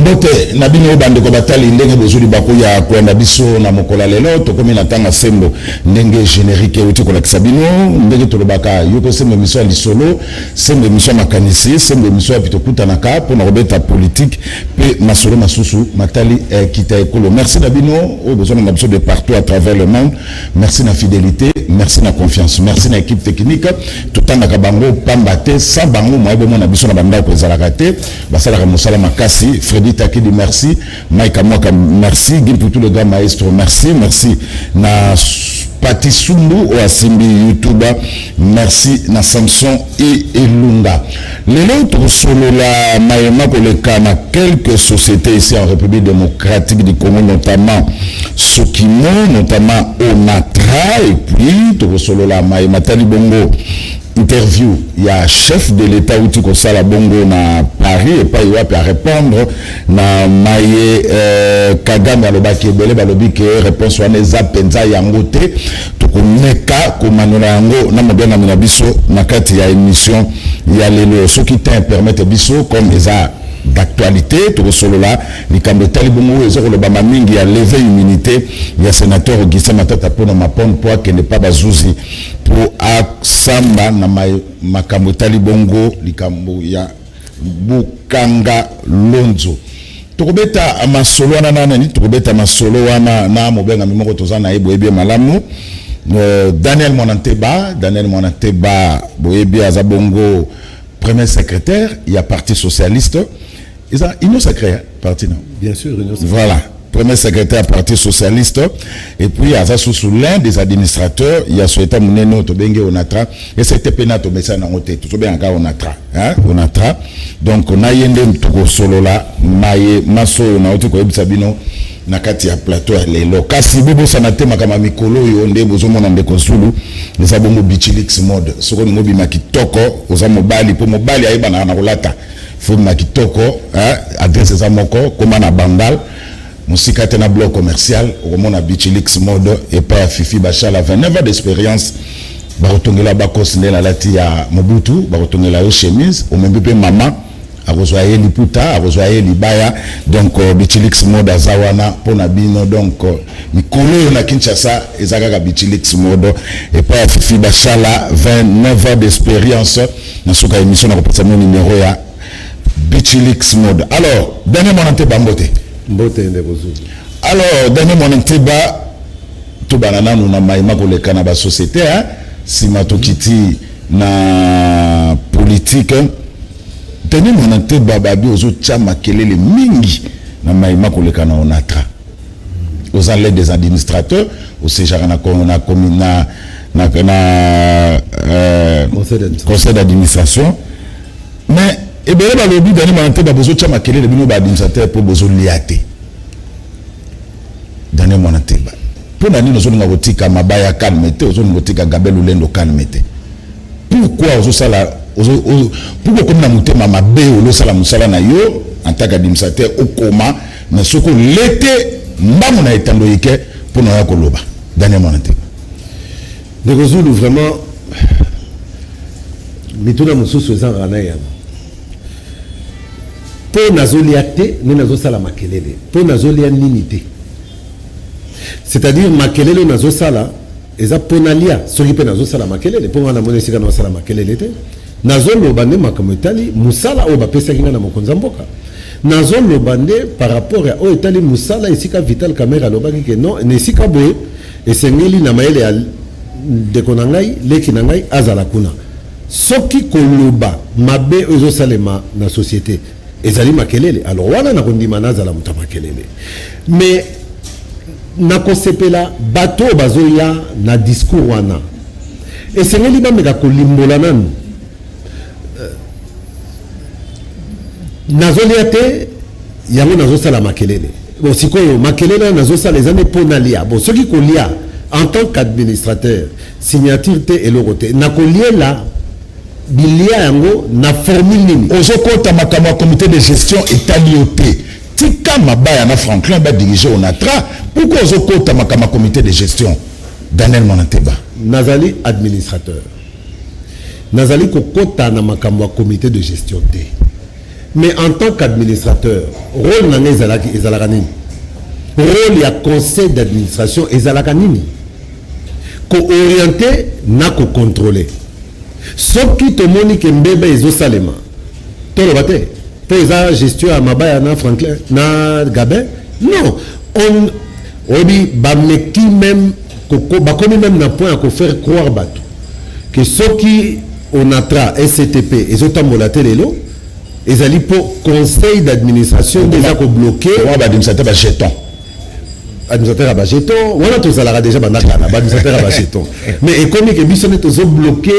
Mbote nabino bande ko batali ndenge bozuli bakoya kwenda biso na mokola lelo to komi na tanga sembo ndenge générique uti ko lakisa bino ndenge to lobaka yoko sembo mission lisolo sembo mission makanisi sembo mission bitokuta na ka pour na robeta politique pe masolo masusu matali kita ekolo. Merci nabino au besoin na biso de partout à travers le monde. Merci na fidélité, merci na confiance, merci na équipe technique tout en akabango pambate sans bango moi bon na biso na banda ko zalakate basala musala makasi Freddy Takidi merci, Mike Amoka merci, Guy pour tout le gars maestro merci, merci na Pati Sumbu ou Asimbi YouTuber merci na Samson et Elunga. Les autres solo la Mayema pour le cas na quelques sociétés ici en République démocratique du Congo, notamment Sokimo, notamment Onatra, et puis tout solo la Mayema Talibongo interview, il y a chef de l'État outi ko sala bongo na Paris et pas y a répondre na maye Kagame alobaki ebele balobi ke réponse wana eza penza yangote to ko neka ko manola yango na mobena na biso na kati ya émission ya lelo ce qui te permettre biso comme eza d'actualité to solo la likambo talibongo ezo ko loba mingi ya lever immunité ya sénateur Augustin Matata pour ma pon poa que ne pas bazuzi pour samba na makambo talibongo likambo ya Bukanga Lonzo tokobeta amasolo wana nani tokobeta masolo wana na mobenga mimoko tozana ebo ebie malamu Daniel Monanteba boyebi azabongo premier secrétaire il y a parti socialiste ils ont union sacrée parti non bien sûr union sacrée. Voilà premier secrétaire parti socialiste et puis à sous l'un des administrateurs il y a souhaité Muneno Tobenge Onatra et c'était penato mais ça n'a pas été tout bien encore Onatra hein Onatra donc on a yende mtuko solo la maye maso na oti ko ebisabino na kati ya plateau lelo kasi bibo sanatema kama mikolo yo nde bozomona ndeko sulu eza bongo bichilix mode soko ni mobi makitoko oza mobali po mobali ayeba na kolata fo makitoko hein adresse za moko koma na bandal musika tena bloc commercial au na bichilix mode et pas Fifi Bachala 29 ans d'expérience ba rotongela ba kosne la lati ya Mobutu ba rotongela yo chemise au même peu maman a rejoindre liputa a rejoindre libaya donc bichilix mode azawana pona bino donc mikolo na Kinshasa ezaka bichilix mode et pas Fifi Bachala 29 ans d'expérience na suka émission na kopesa mon numéro ya bichilix mode. Alors dernier monante bambote alors dernier monanteba to banana na maima ko le kana ba société hein si matokiti na politique dernier monanteba babi ozo chama kelele mingi na maima ko le kana onatra aux enlèves des administrateurs au séjara na commune na conseil d'administration mais et bien là le but dernier monanteba bozo chama kelele bino ba administrateur pour bozo liate dernier monanteba pour nani nous on botika mabaya calmete ozo botika Gabel Ulendo calmete pourquoi ozo sala pourquoi comme na mutema mabe ozo sala musala na yo en tant qu'administrateur au coma mais ce que l'été mbamu na etando yike pour na koloba dernier monanteba de Zulu vraiment mituna mususu ezanga na ya pour nazoliate ni nazosala makelele pour nazolia ninité c'est-à-dire makelele nazosala eza ponalia soki pe nazosala makelele pour na mona sika nazosala makelele te nazoloba nde makambo etali musala oyo bapesaki nga na mokonzi mboka nazoloba nde par rapport ya oyo etali musala esika Vital Kamerhe alobaki ke non na esika boye esengeli na mayele ya ndeko na ngai leki na ngai azala kuna soki koloba mabe oyo ezosalema na société ezali makelele alors wana na kondima nazala muta makelele mais na kosepela bato bazoya na discours wana esengeli bameka kolimbola nanu nazolia te yango nazosala makelele bon sikoyo makelele nazosala ezane pona lia bon soki kolia en tant qu'administrateur signature te eloko te na koliela bilia yango na formule nini ozokota makambo ya comité de gestion etalioté tika mabaya na Franklin ba diriger Onatra pourquoi ozokota makambo ya comité de gestion Daniel Monanteba nazali administrateur nazali kokota na makambo ya comité de gestion te Mais en tant qu'administrateur, rôle n'a ezalaka nini? Rôle ya conseil d'administration ezalaka nini? Ko-orienter na ko-contrôler. Soki tomoni ke mbebe ezosalema, toloba te, po eza gestion ya mabaya na Franklin, na Gabin? Non. Obi bameki même, bakomi même na point à ko faire croire bato que soki onatra SCTP ezotambola te lelo, ezali po conseil d'administration déjà ko bloquer. Ouais, administrateur ba jeton. Administrateur à jeton, on a tous à déjà bandaka na administrateur à jeton. Mais économique que bisonné tous bloqué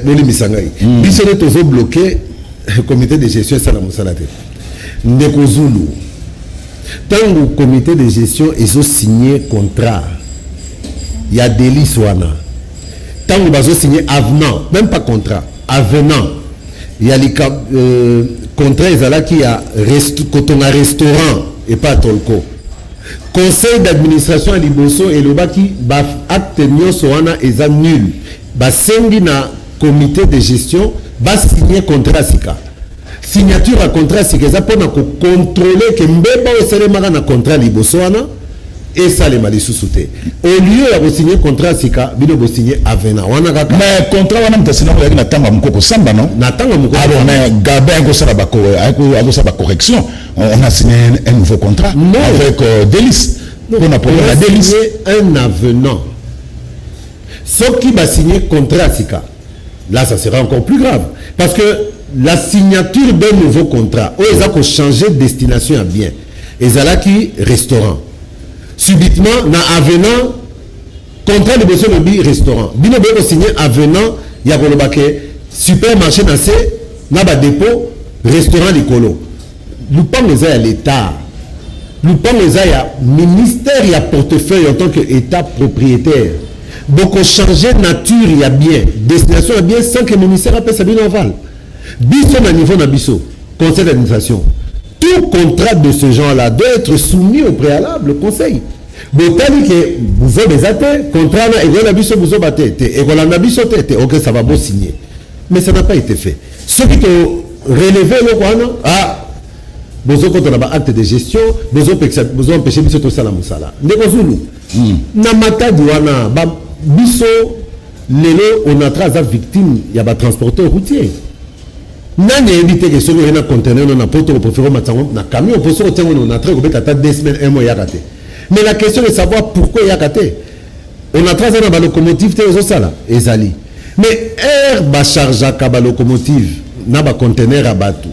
boli misangai. Bisonné tous bloqué comité de gestion ça la musalate. Ndeko Zulu. Tant le comité de gestion ils ont signé contrat. Il y a délice wana. Tant ils ont signé avenant, même pas contrat, avenant. Il y a les contrats qui a quand on a restaurant et pas tolko. Conseil d'administration à Liboso et le baki ba acte nyonso wana eza nul. Ba sengi na comité de gestion ba signer contrat sika. Signature à contrat sika za pona ko contrôler que mbeba o selemaka na contrat Liboso wana et ça les malisusu te. Au lieu de signer contrat sika, bino bo signer avenant. Wana kaka. Mais contrat wana mtasina ko na tanga mukoko samba non? Na tanga mukoko. Alors mais Gabin ko sala ba correction. On a signé un nouveau contrat non. Avec Délice. Non, on a signé un avenant. Sauf qui va signer contrat sika. Là ça sera encore plus grave parce que la signature d'un nouveau contrat, où ils ont changé de destination à bien. Ils ont qui restaurant. Subitement, na avenant, contrat de besoin de restaurant. Bino beko signé avenant, ya kolobake supermarché na se, na ba dépôt, restaurant likolo. Lupang les a l'État. Lupang les a ministère ya portefeuille en tant que État propriétaire. Beaucoup changer nature ya bien, destination ya bien sans que le ministère appelle sa bien aval. Biso na niveau na biso, conseil d'administration. Tout contrat de ce genre-là doit être soumis au préalable, le conseil. Botali que vous avez des athées, contrat na ego na biso vous avez été, ego na biso tete, ok ça va beau signer. Mais ça n'a pas été fait. Ceux qui ont relevé le quoi ah, vous avez un acte de gestion, vous avez empêché biso tout ça la musala. Ndeko Zulu, na matadi wana ba biso lelo on a trace victime, il y a ba transporteur routier. Nani évité que ceux qui ont conteneur na poto préféré matango na camion pour se retirer on a très gobé tata 2 semaines 1 mois yakate. Mais la question est de savoir pourquoi yakate. On a trace na locomotive te zo sala ezali. Mais air ba charge ka ba locomotive na ba conteneur à batu.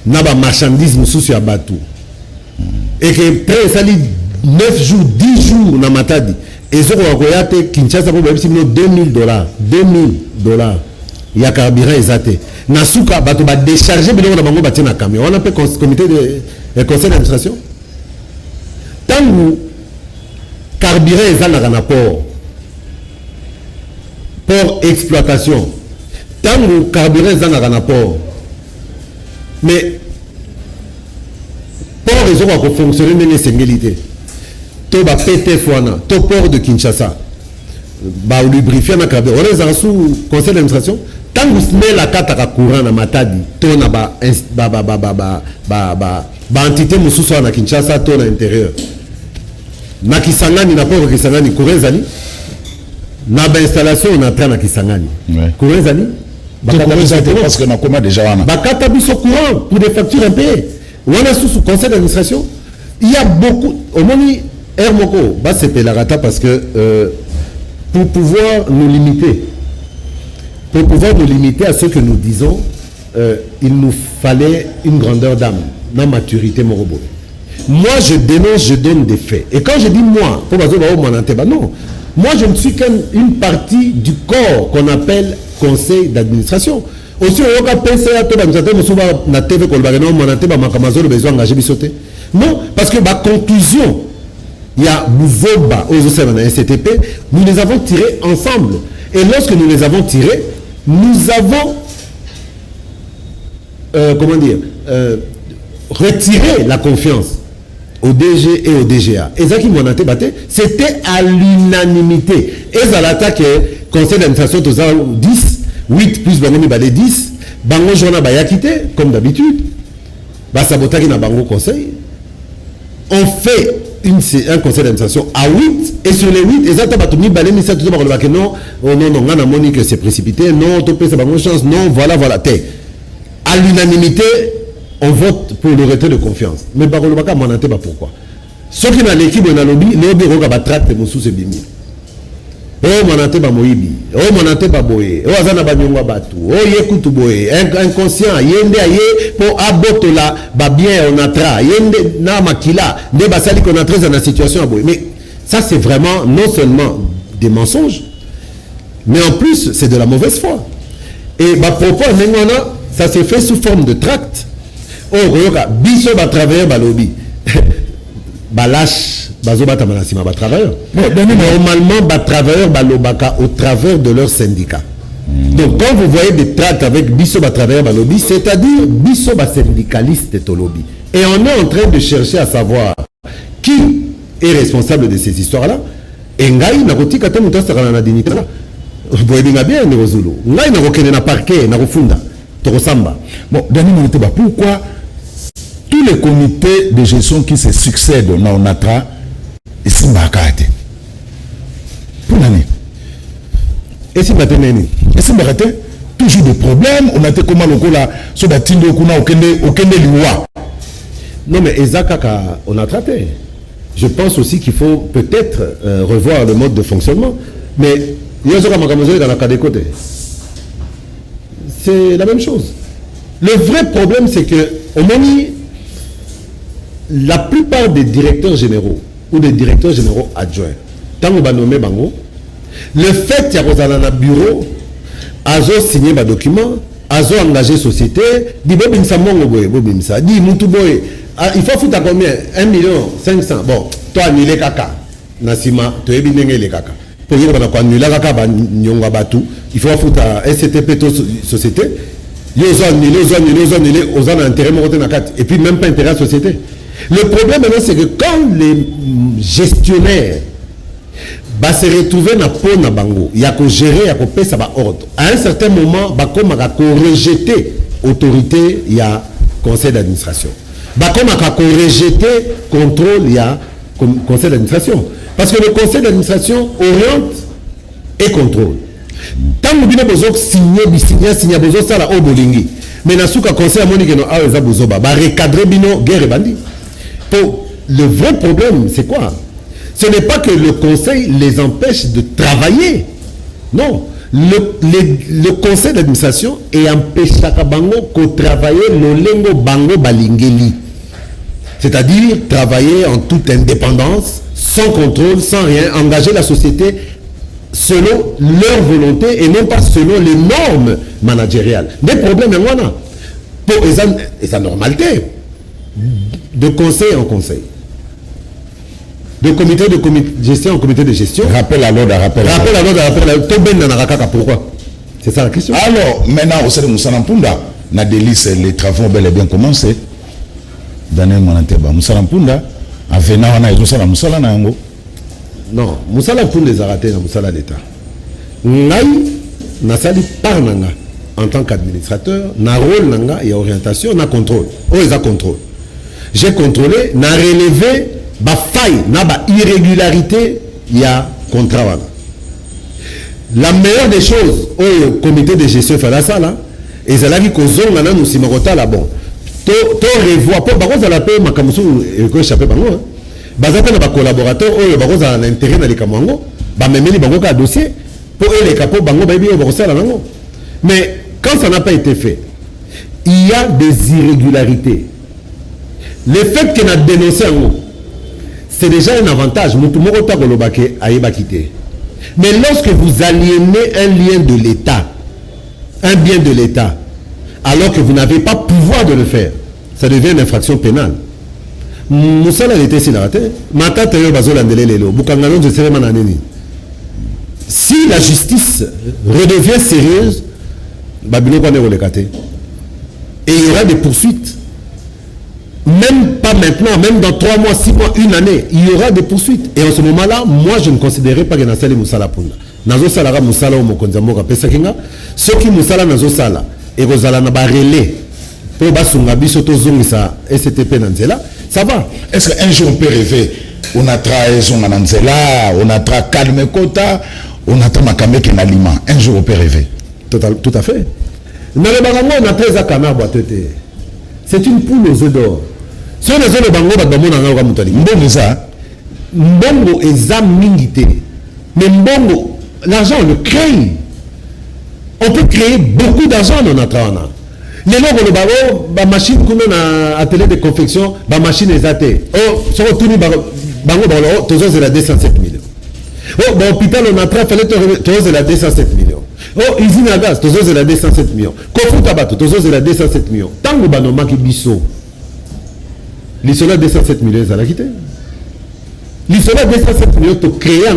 Na ba marchandise mususu ya batu. Et que près sali 9 jours 10 jours na matadi. Ezoko akoyate Kinshasa pour bebisi $2000. $2000. Il y a carburant exaté. Nasuka bato ba décharger biloko na bango batie na camion. On appelle comité de conseil d'administration. Tant carburant ezalaka na port exploitation. Tant carburant ezalaka na port. Mais port ezoko ko fonctionner ndenge sengeli. To ba PTF wana, to port de Kinshasa. Ba lubrifier na carburant. On est en sous conseil d'administration. Tant que vous mettez la carte à courant na matadi, to na ba entité mususu na Kinshasa to na intérieur. Na Kisangani na port Kisangani courant zali. Na ba installation na train na Kisangani. Courant zali. Parce que na comment déjà wana. Ba kata biso courant pour des factures impayées. Wana sous conseil d'administration. Il y a beaucoup au moins Air Moko ba se pelarata parce que pour pouvoir nous limiter. Pour pouvoir nous limiter à ce que nous disons, il nous fallait une grandeur d'âme, ma maturité, mon robot. Moi, je dénonce, je donne des faits. Et quand je dis moi, non, moi, je ne suis qu'une partie du corps qu'on appelle conseil d'administration. Aussi, on va penser à tout non, parce que ma conclusion, il y a Bouzoba, aux SCTP, nous les avons tirés ensemble. Et lorsque nous les avons tirés, nous avons retiré la confiance au DG et au DGA. Et ça qui m'ont battu, c'était à l'unanimité. Et ça l'attaque conseil d'administration 10, 8 plus Bangomi Balé 10, bango journal ba yakité comme d'habitude ba sabotaki na bango conseil on fait un conseil d'administration à 8 et sur les 8 exactement batumi balemi ça tout ba que non oh non non ngana moni que c'est précipité non to pesa bango chance non voilà té à l'unanimité on vote pour le retrait de confiance mais ba ko lobaka manate ba pourquoi ceux qui na l'équipe na lobby roka ba tract musu se bimi oh manate ba moyibi oh manate ba boye oh azana ba nyongwa batu oh yekutu boye inconscient yende aye pour abotola ba bien on atra yende na makila nde basali qu'on a très dans la situation à boye mais ça c'est vraiment non seulement des mensonges mais en plus c'est de la mauvaise foi et ba propos ngona ça se fait sous forme de tract oh roka biso ba travailler ba lobby balash bazobata manasima ba travailleurs normalement ba travailleurs balobaka au travers de leur syndicat donc quand vous voyez des tracts avec biso ba travailleurs ba lobby c'est-à-dire biso ba syndicaliste to lobby et on est en train de chercher à savoir qui est responsable de ces histoires là et ngai na kotika te muto sakana na dignité là vous voyez bien ne rozulu ngai na kokene na parquet na kofunda to kosamba bon Dani Moniteba pourquoi tous les comités de gestion qui se succèdent dans ONATRA et Simbakate. Pour l'année. Et Simbakate neni. Et Simbakate, toujours des problèmes. On a été comment le là, sur la tinde kuna aucun liwa. Non mais Ezaka on a traité. Je pense aussi qu'il faut peut-être revoir le mode de fonctionnement. Mais c'est la même chose. Le vrai problème c'est que au moment la plupart des directeurs généraux ou des directeurs généraux adjoints, tant qu'on va nommer Bango, le fait qu'il y a un bureau, Azo signé un document, Azo engagé société, dit Bobimsa Mongoboy, Bobimsa, dit Moutouboy, il faut foutre à combien 1 500 000. Bon, toi annulé Kaka, Nassima, tu es bien les Kaka. Pour dire qu'on a annulé Kaka, il faut foutre à SCTP société. Ils ont annulé, aux intérêts et puis même pas intérêt à la société. Le problème maintenant, c'est que quand les gestionnaires se retrouvent dans le na bango, il y a que gérer, il y a que payer ça ordre. À un certain moment, comme il y a que rejeter autorité, il y a conseil d'administration. Comme il y a que rejeter contrôle, il y a conseil d'administration. Parce que le conseil d'administration oriente et contrôle. Tant que vous avez signé, besoin ça la obolingi. Mais na souka conseil à monique no a eza bozoba, ba recadrer bino guerre bandi. Pour le vrai problème, c'est quoi? Ce n'est pas que le conseil les empêche de travailler. Non. Le conseil d'administration est empêché à bango ko travailler lolengo bango balingeli. C'est-à-dire travailler en toute indépendance, sans contrôle, sans rien, engager la société selon leur volonté et non pas selon les normes managériales. Des problèmes, pour sa normalité, de conseil en conseil, de comité de gestion en comité de gestion. Rappel à l'ordre, pourquoi? C'est ça la question. Alors, maintenant, au sein de Moussalampunda, na délice, les travaux ont bel et bien commencé. Daniel Monanteba, Moussalampunda, en venant, on a eu Moussala Nango. Non, Moussala Punda est arrêté dans Moussala d'État. Ngai, Nasali par Nanga, en tant qu'administrateur, na rôle Nanga, il y a orientation, na contrôle. Oh, il y a contrôle. J'ai contrôlé, na relevé, ba faille, na ba irrégularité, il y a contrat. La meilleure des choses, au comité de gestion fait la salle, et c'est là qu'ils ont là, nous sommes là, bon. To revoit, pour par contre, la paix, ma camusou, et que échappé par moi. Bazaka na ba collaborateur oyo bakoza na intérêt na likamango ba memeli bango ka dossier pour les capo bango ba bi bakosala nango. Mais quand ça n'a pas été fait, il y a des irrégularités. Le fait qu'on a dénoncé en c'est déjà un avantage. Mutumoko ta kolobake ayeba quitter. Mais lorsque vous aliénez un lien de l'État, un bien de l'État, alors que vous n'avez pas pouvoir de le faire, ça devient une infraction pénale. Moussala était ici là. Si la justice redevient sérieuse, et il y aura des poursuites. Même pas maintenant, même dans 3 mois, 6 mois, 1 année, il y aura des poursuites. Et en ce moment-là, moi je ne considérais pas que Nassali Moussala Punda. Nazo Salara Moussala ou Mokonzamboka Pesakinga, ce qui Moussala Nazo Sala, et rozala na ba relais pour basunga biso to zongisa STP na nzela, ça va. Est-ce qu'un jour on peut rêver on a travaillé son Nanzela, on a travaillé calme kota, on a travaillé makameke na lima. Un jour on peut rêver. Tout à fait. Mais le barango on a 13 à Kamar Boatete. C'est une poule aux œufs d'or. Si on a le bango badamo na ngao mutali. Mbongo ça. Mbongo est mingité. Mais mbongo, l'argent on le crée. On peut créer beaucoup d'argent dans notre travail. Les gens qui ont des machines comme un atelier de confection, des machines exatées. Oh, si on tourne, c'est la 207 millions. Oh, dans l'hôpital, on a travaillé, c'est la 207 millions. Oh, usine à gaz, c'est la 207 millions. Kofu Tabato, c'est la 207 millions. Tant que nous avons biso, l'ISOLA 207 millions, ça l'a quitté. L'ISOLA 207 millions, pour créer un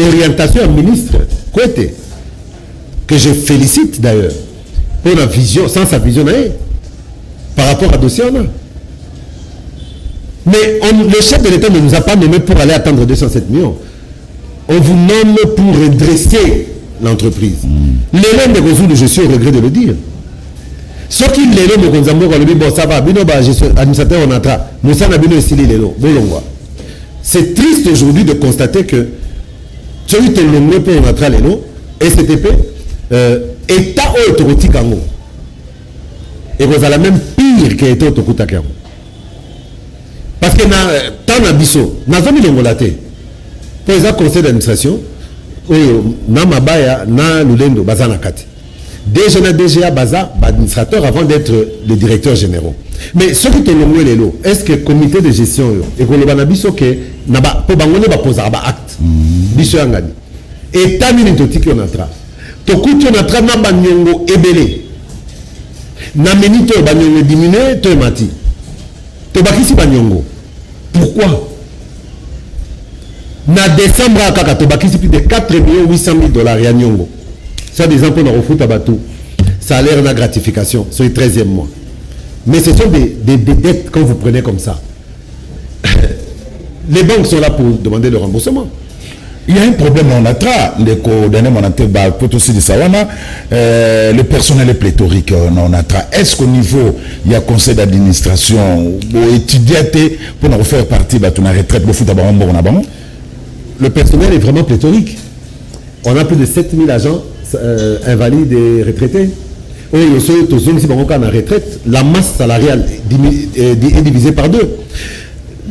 orientation à ministre, que je félicite d'ailleurs. Pour la vision, sans sa vision par rapport à dossier on a. Mais le chef de l'État ne nous a pas nommé pour aller attendre 207 millions. On vous nomme pour redresser l'entreprise. L'élan de Gozoulou, je suis au regret de le dire. Ce qui l'élan de Gonzambo, bon ça va, bino ba administrateur on entra, Moussa Nabino et Sili l'élo, bolongwa. C'est triste aujourd'hui de constater que celui qui est nommé pour entrer l'élo, STP, État autorotique en haut. Et vous avez même pire que l'État autorotique en haut. Parce que tant d'abisso, nous avons mis le molaté. Pour les conseils d'administration, na mabaya, na lulendo, baza na kati. DGA, baza, administrateur avant d'être le directeur général. Mais ce qui est le les lots, est-ce que le comité de gestion, et que le banabiso que, pour bangone va poser un acte, biso yangani. Et tamine autorotique on entra. Tokuti on entra na banyongo ebele. Na menito banyongo diminué, to mati. To bakisi banyongo. Pourquoi? Na décembre à kaka to bakisi plus de 4 800 000 dollars ya nyongo. Ça des impôts na refout abatu. Salaire na gratification sur le 13e mois. Mais ce sont des dettes quand vous prenez comme ça. Les banques sont là pour demander le remboursement. Il y a un problème on a le personnel est pléthorique on a. Est-ce qu'au niveau il y a conseil d'administration ou étudier pour nous faire partie de la retraite le personnel est vraiment pléthorique. On a plus de 7000 agents invalides et retraités. La masse salariale est divisée par 2.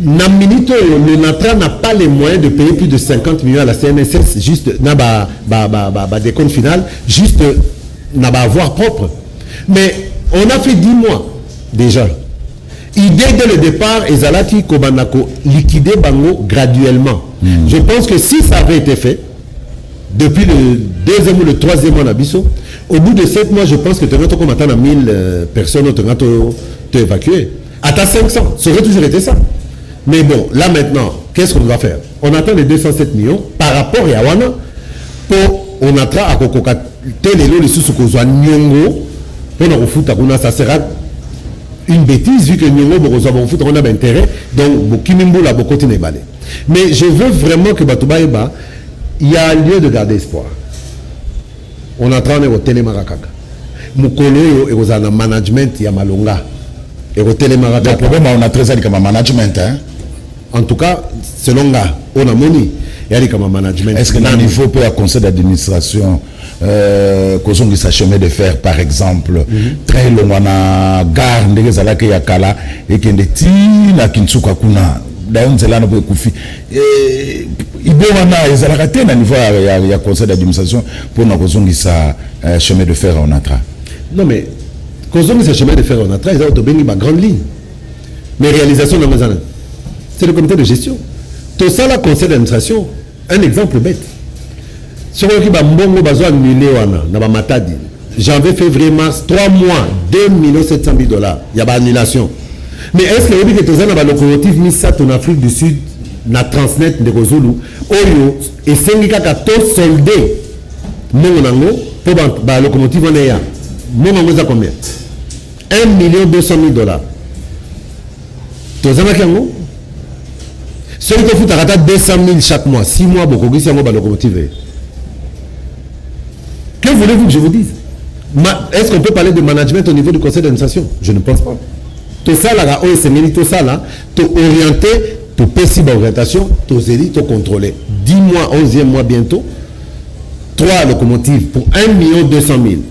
Naminito, le Natra n'a pas les moyens de payer plus de 50 millions à la CNSS, juste n'a des comptes finales, juste n'a pas avoir propre. Mais on a fait 10 mois déjà. Idée dès le départ, Ezalaki Kobanako liquider Bango graduellement. Je pense que si ça avait été fait, depuis le 2e ou le 3e mois d'Abisso, au bout de 7 mois, je pense que tu as comme attendre 1000 personnes, tu as évacué. À ta 500, ça aurait toujours été ça. Mais bon, là maintenant, qu'est-ce qu'on va faire? On attend les 207 millions par rapport à Yawana pour on attend à Kokoka les sous-sous Nyongo pour nous foutre à ça sera une bêtise vu que Nyongo on fout on a intérêt donc Kimimbo la beaucoup n'est balé. Mais je veux vraiment que Batoubaïba il y a lieu de garder espoir. On attend au télémarakaka. Mukolo et aux management ya malonga. Et au télémarakaka. Le problème on a très comme management hein. En tout cas, selon là, on a moni. Il y a comme management. Est-ce que dans le niveau peut un conseil d'administration, qu'on ait sa chemin de fer, par exemple, très long, on a gare, des alaka yakala, et qu'il y a des tina kinsuka kuna, d'ailleurs, c'est là nous pouvons koufi. Il y a des alaka à niveau il y a conseil d'administration pour nous qu'on sa chemin de fer en atra. Non mais, qu'on ait sa chemin de fer en atra, ils ont obtenu ma grande ligne. Mais réalisation dans mes années. C'est le comité de gestion. Tout ça, la conseil d'administration, un exemple bête. Sur le qui va mbongo bazo annulé na matadi. Janvier, février, mars, 3 mois, 2 700 000 dollars. Il y a pas annulation. Mais est-ce que vous dites que tout ça na locomotive Missat en Afrique du Sud, na Transnet de Kozulu, Oyo et Sengika to soldé mon nango pour la locomotive on est là. Mon nango ça combien? 1 200 000 dollars. Tout ça na kiango? Celui qui fout à 200 000 chaque mois, 6 mois, beaucoup de locomotive. Que voulez-vous que je vous dise? Est-ce qu'on peut parler de management au niveau du conseil d'administration? Je ne pense pas. Tout ça, là, tout ça, là, tout orienté, tout possible orientation, tout zéli, tout contrôlé. 10 mois, 11e mois bientôt, 3 locomotives pour 1 200 000.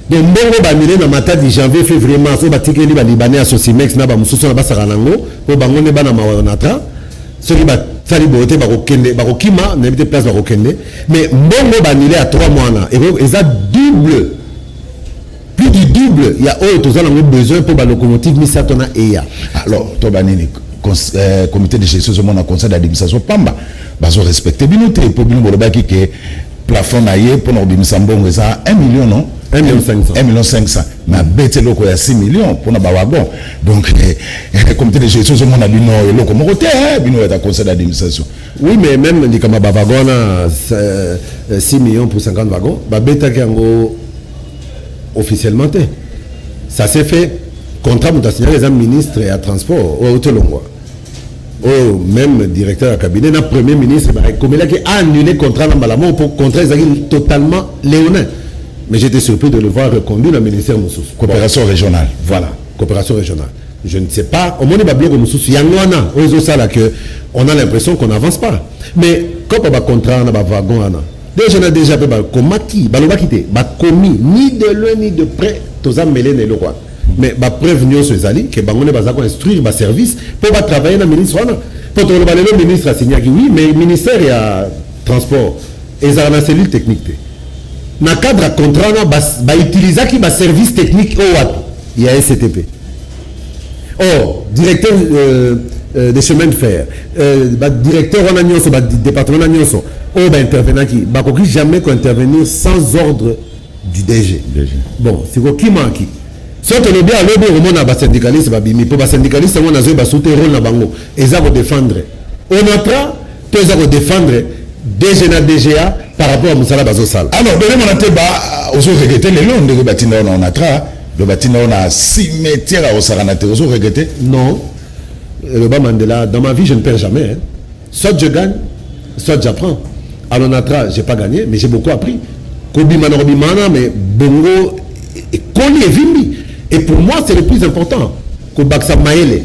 Donc, mbongo bamile na mata di janvier, février, mars, on va tirer les Libanais à Sosimex, na ba mususu na ba saranango, pour bangone ba na mawanatra, ceux qui ba sali bote ba kokende, ba kokima, n'habite place ba kokende, mais mbongo bamile à 3 mois na, et ça double. Plus du double, il y a tous les besoin pour la locomotive Misatona EIA. Alors, Tobanini, comité de gestion de mon conseil d'administration, Pamba, ils ont respecté Binoté, pour Binoté, qui est plafond naïe pour nous Bimsambon, ça 1 million, non 1 million 500. 1 million 500. Mais bête loko il y a 6 millions pour nous wagon. Donc, le comité de gestion de mon administration, le locomotive, Bino est un conseil d'administration. Oui, mais même les wagons, 6 millions pour 50 wagons, bête qui officiellement, ça s'est fait contrat signé les ministres et à transport au Tolongwa. Même directeur de cabinet, le premier ministre comme il a annulé le contrat dans pour contrat totalement léonin. Mais j'étais surpris de le voir reconduit dans le ministère Moussous. Coopération régionale. Voilà, coopération régionale. Je ne sais pas, au moins il y a bien Moussous, il y a on a l'impression qu'on n'avance pas. Mais quand on a un contrat, on a un wagon, déjà, on a déjà fait commis, ni de loin ni de près, tous mêlés les lois. Mais prévenir ces alliés que on va construire un service pour travailler dans le ministre. Pour le ministre a signé oui, mais le ministère et à transport, ils ont une cellule technique. Dans le cadre de contrat, on va utiliser un service technique il y a SCTP. Or, directeur des chemins de fer, directeur du département d'Agnon, on va intervenir qui va jamais intervenir sans ordre du DG. Bon, c'est quoi qui manque? Soit on est bien à l'objet au monde à syndicaliste, pour les syndicalistes, on a besoin de soutenir la bango. Et ça va défendre. On a tra, tout ça va défendre DGA par rapport à Moussala Bazosal. Alors, donnez mon athée, on a regretté les longs de bâtiment on a tra, le bâtiment on a cimetière au Saranate, on a regretté? Non. Le bas Mandela, dans ma vie, je ne perds jamais. Hein. Soit je gagne, soit j'apprends. À l'ONATRA, je n'ai pas gagné, mais j'ai beaucoup appris. Kobi Manorobimana, mais Bongo et Koli et Vimbi. Et pour moi, c'est le plus important. Kobaksa Maele,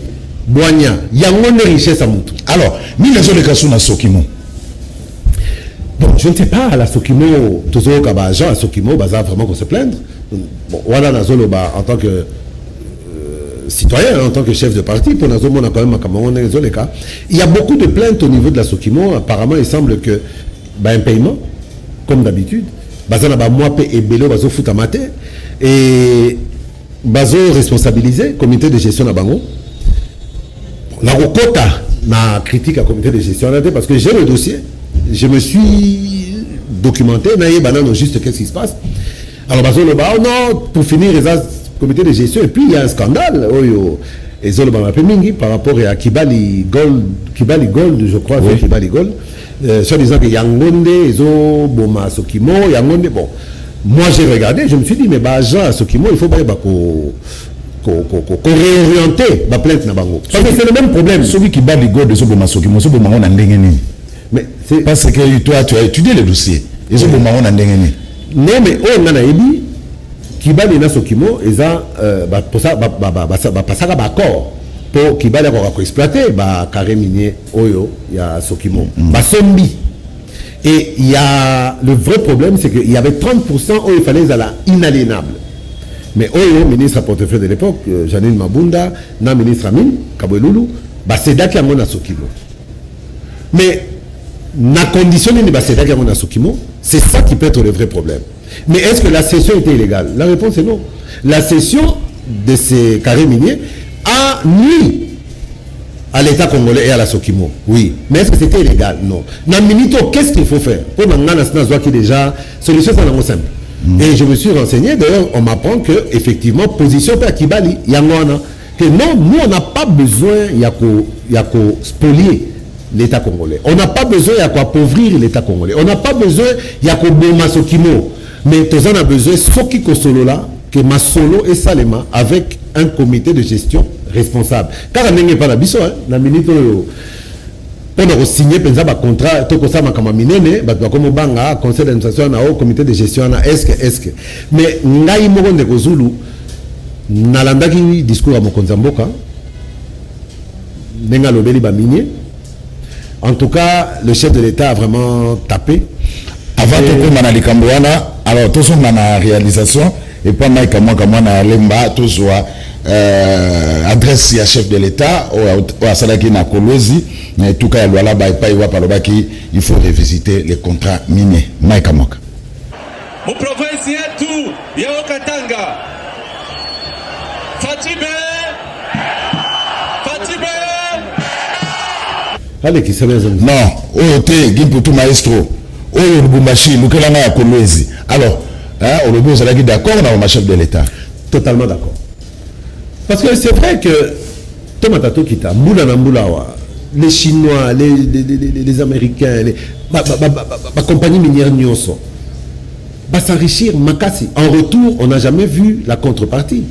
Boigna, Yangon de richesse à Moutou. Alors, ni les autres cas na Sokimo. Bon, je ne sais pas, à la Sokimo, tous les gens à Sokimo, Baza vraiment qu'on se plaindre. Bon, voilà, en tant que citoyen, en tant que chef de parti, pour Nazo, on a quand même un cas. Il y a beaucoup de plaintes au niveau de la Sokimo. Apparemment, il semble que un paiement, comme d'habitude, moi et Bélo, bazo foutamate, et bazo responsabilisé, comité de gestion à Bango. La quota, na critique à comité de gestion, parce que j'ai le dossier, je me suis documenté, juste qu'est-ce qui se passe. Alors bazo le bas, non, pour finir, les comité de gestion, et puis il y a un scandale, et par rapport à Kibali Gold, je crois, oui. Kibali Gold. Soit disant que Yangonde, Ezo, Boma, Sokimo, Yangonde, bon. Moi j'ai regardé, je me suis dit, mais Jean Sokimo, il faut qu'on réoriente la plainte na bango. Parce que c'est le même problème. Celui qui bat les gold de Boma Sokimo, c'est Boma on a ndengeni. Mais c'est parce que toi tu as étudié le dossier. Et c'est Boma on a ndengeni. Non mais on a ébi Kibali na Sokimo, eza pour ça passer à accord. Pour Kibali a exploité carré minier Oyo, il y a Sokimo, Sombi. Et il y a le vrai problème, c'est qu'il y avait 30% où il fallait aller inaliénable. Mais Oyo, ministre à portefeuille de l'époque, Janine Mabunda, na ministre Amin, Kaboueloulou, c'est là qu'il y a Sokimo. Mais la condition de c'est là qu'il y a Sokimo, c'est ça qui peut être le vrai problème. Mais est-ce que la cession était illégale? La réponse est non. La cession de ces carrés miniers a nuit à l'État congolais et à la Sokimo. Oui. Mais est-ce que c'était illégal? Non. Naminito, qu'est-ce qu'il faut faire? Pour qui déjà, solution c'est simple. Et je me suis renseigné, d'ailleurs, on m'apprend que, effectivement, position à Kibali, Yangwana, que non, nous, on n'a pas besoin, il y a qu'à spolier l'État congolais. On n'a pas besoin, il y a qu'à appauvrir l'État congolais. On n'a pas besoin, il y a qu'à Boma Sokimo. Mais tous on a besoin, Soki Kosolo là, que ma solo et Salema avec un comité de gestion responsable. Car on n'est pas la biso, la minute pour signer un contrat, tout ça, comme minene, comme banga, conseil d'administration, au comité de gestion, est-ce que. Mais, ngai moko de Kozulu, nalandaki discours à Mokonzamboka, nenga lobeli ba minier. En tout cas, le chef de l'État a vraiment tapé. Avant de prendre la Likambouana, alors tout ça, on a la réalisation, et puis on a lemba, tout ça, adresse à chef de l'État, ou à Salaki na Kolwezi, mais en tout cas, il faut revisiter les contrats miniers. Maïka Moka. Mon province est tout, Yaokatanga. Fatibé. Allez, qui s'est non, Ote, Gimputu Maestro, Oyo Lubumbashi, Lukelanga ya Kolwezi. Alors, on vous allez d'accord dans le chef de l'État. Totalement d'accord. Parce que c'est vrai que Tomatato Kita, les Chinois, les Américains, les compagnies minières Nyonso, va s'enrichir Makassi. En retour, on n'a jamais vu la contrepartie.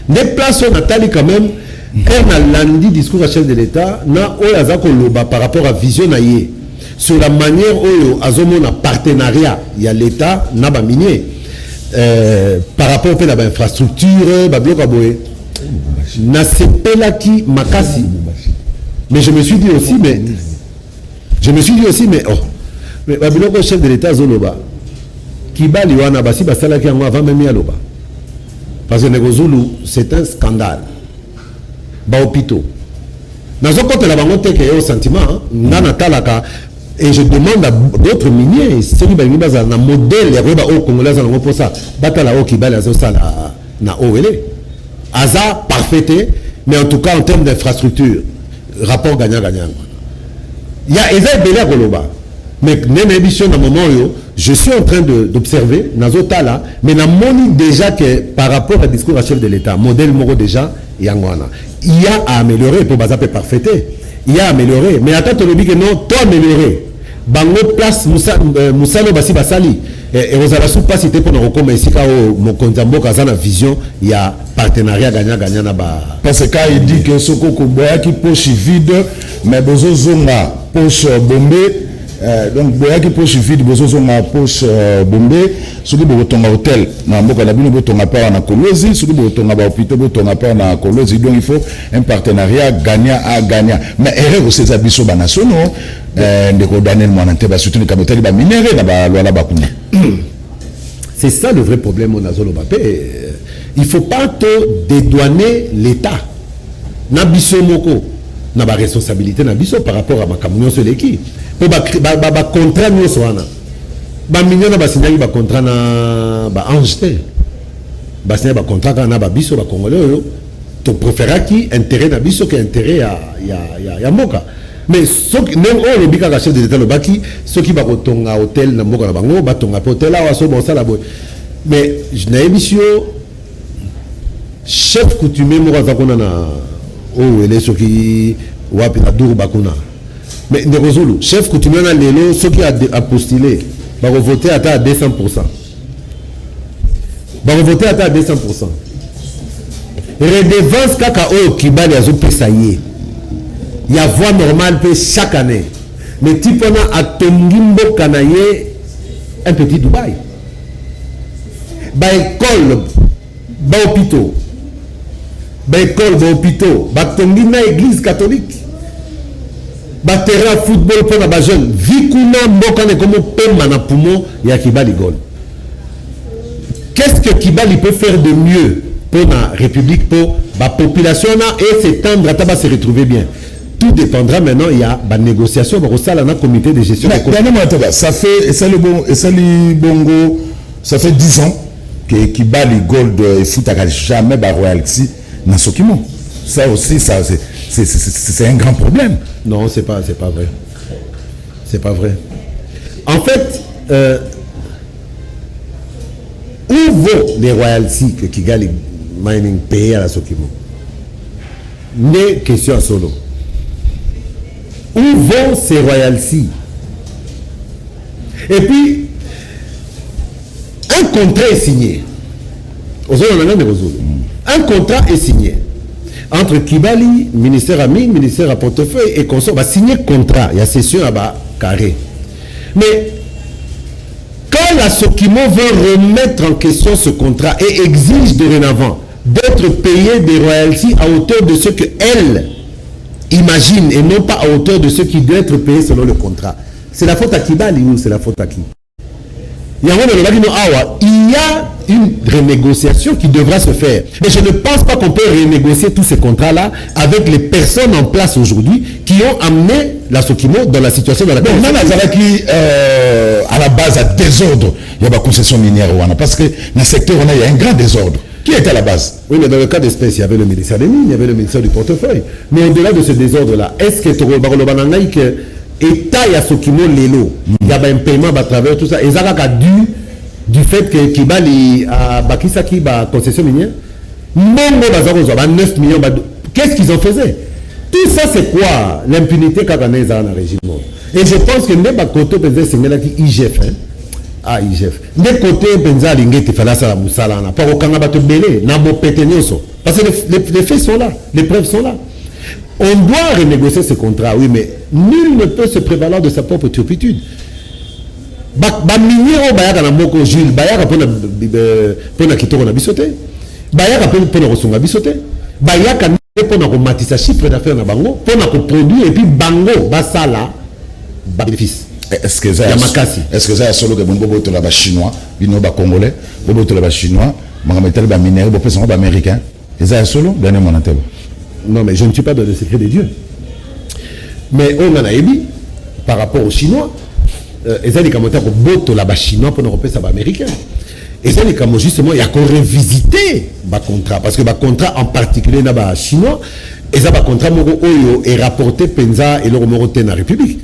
Des places, on a tali quand même. Un a lundi discours à chef de l'État na oyazako loba par rapport à vision naie sur la manière oyo azomo na partenariat il y a l'État na ba minier par rapport à la infrastructure ba bloc aboé na sepelaki makasi. Mais je me suis dit aussi mais oh mais ba bloc chef de l'État zoloba kibali wana basi basalaki yango avant même ya loba parce que Negozulu c'est un scandale. Baopito. Dans un côté, la banque est au sentiment, et je demande à d'autres miniers, c'est un modèle, il y a au Congolais, pour ça, Batala au Kibal, na OLE. Aza, parfait, mais en tout cas, en termes d'infrastructure, rapport gagnant-gagnant. Il y a Eza Bela Goloba. Mais dans un moment où je suis en train d'observer, Nazotala, mais na moni déjà que par rapport au discours à chef de l'État, modèle Moro déjà, il y a à améliorer pour basaper parfaiter. Il y a à améliorer. Mais attends, tu le dis que non, toi améliorer. Bango place Moussano Bassi Basali. Et vous allez sous pas citer pour nous recommander ici quand mon Konzambo Kazana vision, il y a partenariat gagnant-gagnant là-bas. Parce que quand il dit que ce qu'on a qui poche vide, mais besoin zonga poche bombée. Donc boyaki poche vide bozozo ma poche bombé soki botonga hôtel na mboka na bino botonga pa na Kolwezi soki botonga ba hôpital botonga pa na Kolwezi. Donc il faut un partenariat gagnant à gagnant. Mais erreur aussi za biso ba nationaux ndeko Daniel Mwanante ba soutenir kabotali ba minéré na ba lwa ba kuna. C'est ça le vrai problème au Nazolo Mbappé. Il faut pas te dédouaner l'État. Na biso moko na ba responsabilité na biso par rapport à ma camion sur l'équipe. Pour ba contrat nous soana ba million na ba signer ba contrat na ba Angleterre ba signer ba contrat na ba biso ba congolais to préférer qui intérêt na biso que intérêt ya moka. Mais ce qui même on le bika chef de l'État le baki ceux qui ba kotonga hôtel na moka na bango ba tonga hôtel là so bon ça la boy. Mais na émission chef coutumier mo za kona na o ele ceux qui wapi na duru bakuna. Mais Ndegozulu, chef coutumier na lelo, ceux qui a postulé, va voter à 200%. Va voter à 200%. Redevance kaka o kibali azo pesaye. Il y a voie normale chaque année. Mais type on a Tongimbo Kanaye un petit Dubaï. Ba école, ba hôpital. Ba école, ba hôpital. Ba Tongina église catholique. Terrain football pour la jeune vikuna mboka ne comme pemba na poumon ya Kibali Gol. Qu'est-ce que Kibali peut faire de mieux pour la République pour la population et s'étendre à se retrouver bien. Tout dépendra maintenant, il y a une négociation au sein d'un comité de gestion. Ça fait ça le bon et ça le bongo ça fait 10 ans que Kibali Gold et foot a jamais ba royalty dans ce kimo. Ça aussi ça c'est un grand problème. Non, c'est pas vrai. C'est pas vrai. En fait, où vont les royalties que Kigali Mining paye à la Sokimo? Mes questions à solo. Où vont ces royalties? Et puis, un contrat est signé. Un contrat est signé. entre Kibali, ministère à mine, ministère à portefeuille et consort, va signer contrat. Il y a session à bas carré. Mais quand la Sokimo veut remettre en question ce contrat et exige dorénavant d'être payé des royalties à hauteur de ce qu'elle imagine et non pas à hauteur de ce qui doit être payé selon le contrat, c'est la faute à Kibali ou c'est la faute à qui? Il y a une renégociation qui devra se faire. Mais je ne pense pas qu'on peut renégocier tous ces contrats-là avec les personnes en place aujourd'hui qui ont amené la Sokimo dans la situation dans laquelle... Non, à la base, à désordre, il y a la concession minière. Parce que dans le secteur, il y a un grand désordre. Qui était à la base? Oui, mais dans le cas d'espèce, il y avait le ministère des Mines, il y avait le ministère du Portefeuille. Mais au-delà de ce désordre-là, est-ce que que État ya Sokimo Lelo, il y a un paiement à travers tout ça, et ça a du fait que Kibali a Bakisaki ba concession minière, même 9 millions, qu'est-ce qu'ils en faisaient? Tout ça, c'est quoi l'impunité qu'a gagné dans le régime? Et je pense que même côté c'est IGF, ah IGF, des côtés Penza Lingeti Falasa Moussala, n'a pas aucun abattu belé, n'a pas pété parce que les faits sont là, les preuves sont là. On doit renégocier ce contrat, oui, mais nul ne peut se prévaloir de sa propre turpitude. Minero bayaka na moko Jules, bayaka pona kitoko na bisote, bayaka pona rosunga bisote, bayaka pona ko matisa chiffre d'affaires na bango, pona ko produire et puis bango basala ba bénéfice. Est-ce que ça solo que bon bobo to la ba chinois, bino ba congolais, bobo to la ba chinois, mangametel ba minéraux, bobo sont ba américains. Et ça solo dernier monatel. Non, mais je ne suis pas dans le secret des dieux. Mais on en a émis par rapport aux Chinois. Et ça, les commentaires au boto là-bas chinois pour nous repérer ça américain. Et ça, les commentaires justement, il y a qu'on revisiter le contrat. Parce que le contrat en particulier là-bas chinois, et ça, le contrat est rapporté Penza et le Moroté dans la République.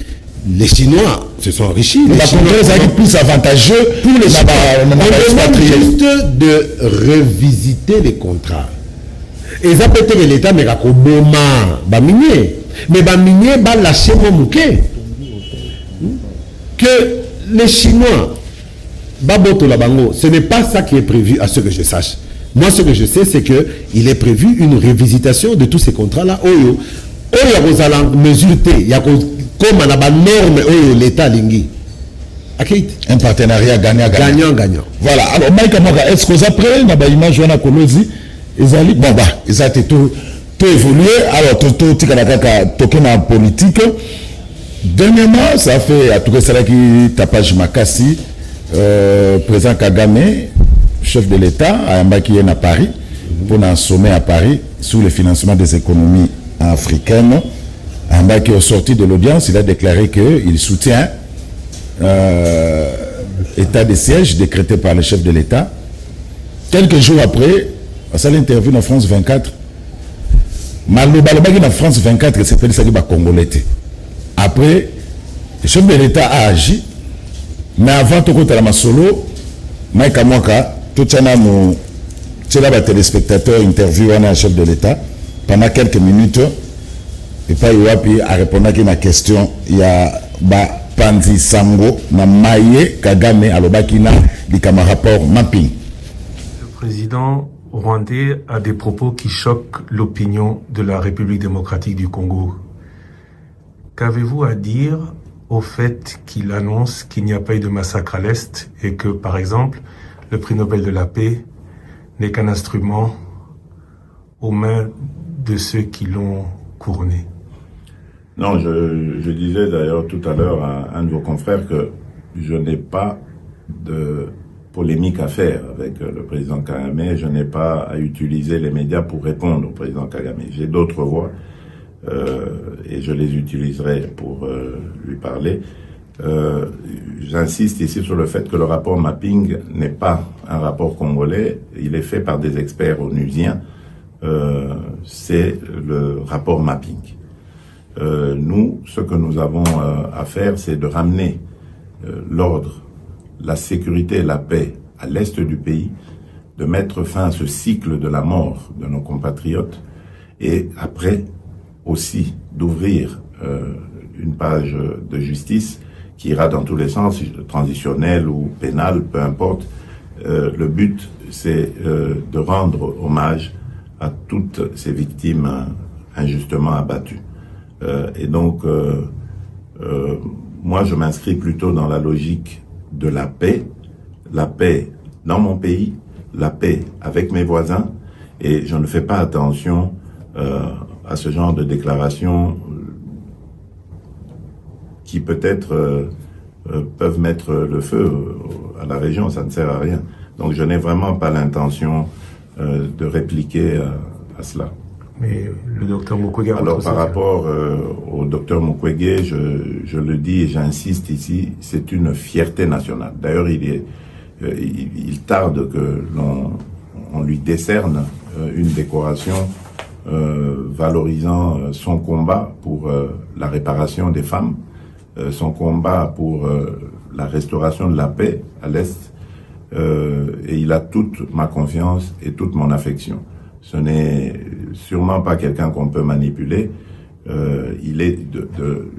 Les Chinois se sont enrichis. Les Chinois, ça plus avantageux pour les Chinois. On demande juste de revisiter les contrats. Et ça peut être l'État, mais il minier. Mais il minier, il lâcher mon mouquet. Que les Chinois, ce n'est pas ça qui est prévu, à ce que je sache. Moi, ce que je sais, c'est qu'il est prévu une révisitation de tous ces contrats-là. Il y a des mesures, il y a comme norme, l'État lingi. Un partenariat gagnant-gagnant. Voilà. Alors, Mike Amoga, est-ce que vous après, il y a une image de Kolosi? Ils ont tout évolué. Alors, tout la politique. Dernièrement, ça fait à tout ça qui tapage Makassi, président Kagame, chef de l'État, a embarqué à Paris pour un sommet à Paris sur le financement des économies africaines. A embarqué au sorti de l'audience, il a déclaré qu'il soutient l'état de siège décrété par le chef de l'État. Quelques jours après, à l'interview dans France 24, dans France 24, c'est fait ça qui va Congolais. Après, le chef de l'État a agi, mais avant tout le monde solo, Mike Amwaka, tout le téléspectateur interview un chef de l'État pendant quelques minutes, et pas Iwapi a répondu à ma question. Il y a Panzi Sango, na Maye Kagame Alobakina, du rapport mapping. Le président rwandais a des propos qui choquent l'opinion de la République démocratique du Congo. Qu'avez-vous à dire au fait qu'il annonce qu'il n'y a pas eu de massacre à l'Est et que, par exemple, le prix Nobel de la paix n'est qu'un instrument aux mains de ceux qui l'ont couronné? Non, je disais d'ailleurs tout à l'heure à un de vos confrères que je n'ai pas de polémique à faire avec le président Kagame. Je n'ai pas à utiliser les médias pour répondre au président Kagame. J'ai d'autres voix et je les utiliserai pour lui parler. J'insiste ici sur le fait que le rapport mapping n'est pas un rapport congolais. Il est fait par des experts onusiens. C'est le rapport mapping. Nous, ce que nous avons à faire, c'est de ramener l'ordre, la sécurité et la paix à l'est du pays, de mettre fin à ce cycle de la mort de nos compatriotes et après aussi d'ouvrir une page de justice qui ira dans tous les sens, transitionnel ou pénal, peu importe. Le but, c'est de rendre hommage à toutes ces victimes injustement abattues. Et donc, moi, je m'inscris plutôt dans la logique de la paix dans mon pays, la paix avec mes voisins, et je ne fais pas attention à ce genre de déclarations qui peut-être peuvent mettre le feu à la région, ça ne sert à rien. Donc je n'ai vraiment pas l'intention de répliquer à cela. Mais le docteur Mukwege... Alors par rapport au docteur Mukwege, je le dis et j'insiste ici, c'est une fierté nationale. D'ailleurs, il tarde que l'on lui décerne une décoration valorisant son combat pour la réparation des femmes, son combat pour la restauration de la paix à l'Est, et il a toute ma confiance et toute mon affection. Ce n'est sûrement pas quelqu'un qu'on peut manipuler. Il est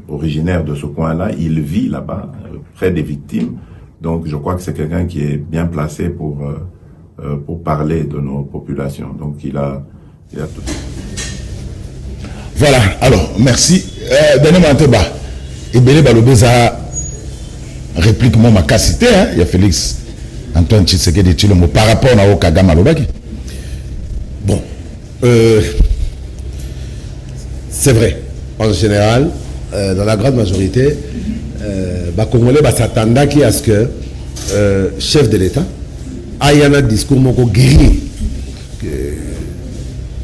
originaire de ce coin-là, il vit là-bas, près des victimes. Donc je crois que c'est quelqu'un qui est bien placé pour parler de nos populations. Donc il a tout. Voilà, alors, merci. Daniel Manteba, et Bélé Balobeza, réplique moi ma cassité, hein, il y a Félix Antoine Tshisekedi Tshilombo par rapport à Okagama Lobaki. Bon, c'est vrai. En général, dans la grande majorité, les Congolais s'attendent à ce que chef de l'État ait un discours moko guerrier.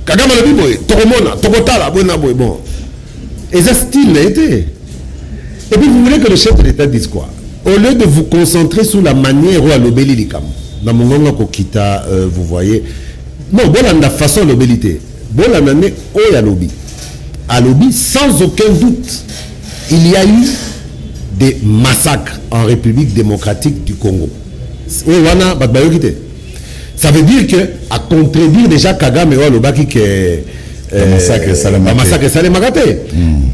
Kagame le biboy, Toromona, Tokotala, bon. Et ça style a été. Et puis vous voulez que le chef de l'État dise quoi? Au lieu de vous concentrer sur la manière où à l'obéli l'ikam, dans mon nom Kokita, vous voyez. Non, bon, la façon l'obélité. Bon, la année où il y a lobby. À lobby, sans aucun doute, il y a eu des massacres en République démocratique du Congo. Ça veut dire que, à contredire déjà Kagame et Lobaki que massacre Salemagate.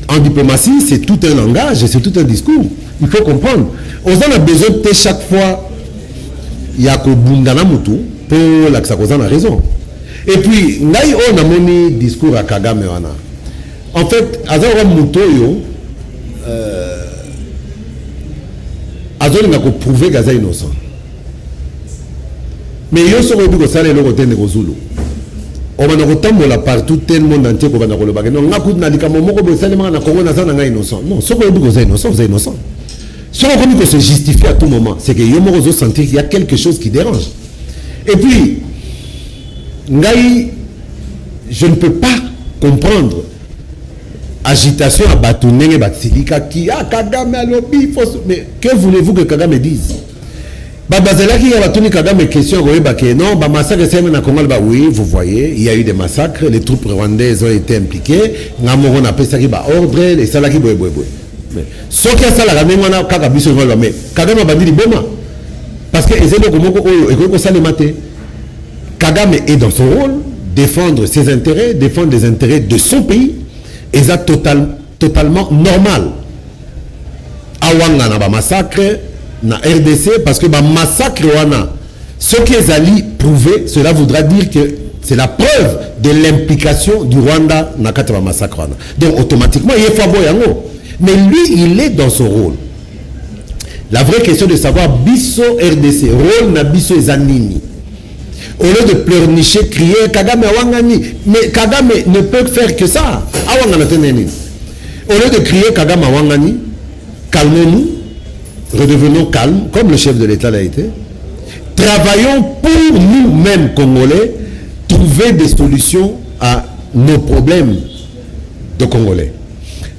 En diplomatie, c'est tout un langage, c'est tout un discours. Il faut comprendre. On a besoin de chaque fois, il y a que Bundana Moutou pour la Xakozan a raison. Et puis, on a mon discours à Kagame. En fait, Azara Moutoyo, Azora n'a prouvé qu'il est innocent. Mais il y a aussi un salaire de Zulu. On va nous partout, tout le monde entier qui va nous le non, on a coupé n'alika momoko bo salema na Congo na za na innocent. Non, ce qu'on dit que vous êtes innocent, vous êtes innocent. Ce qu'on dit que se justifie à tout moment, c'est que Yomoro sentir qu'il y a quelque chose qui dérange. Et puis, Ngaï, je ne peux pas comprendre agitation à Batouné et Batsilika qui a Kagame à lobby. Mais que voulez-vous que Kagame dise? Babazela qui a tenu Kagame question non, massacre oui, vous voyez, il y a eu des massacres, les troupes rwandaises ont été impliquées, Namoro n'a pas ça qui ordre, les salaki boy. Ce qui a ça la ramena Kagabiso mais Kagame a dit bon parce que Ezelo Komoko et ça les maté. Kagame est dans son rôle, défendre ses intérêts, défendre les intérêts de son pays, et ça totalement normal. Awanga na ba massacre na RDC parce que ba massacre wana ce qui est allé prouver, cela voudra dire que c'est la preuve de l'implication du Rwanda na kata ba massacre wana. Donc automatiquement il est fabo yango. Mais lui il est dans son rôle. La vraie question de savoir biso RDC rôle na biso ezanini. Au lieu de pleurnicher, crier Kagame Wangani, mais Kagame ne peut faire que ça. Au lieu de crier Kagame Wangani, calmons-nous, redevenons calmes, comme le chef de l'État l'a été. Travaillons pour nous-mêmes, Congolais, trouver des solutions à nos problèmes de Congolais.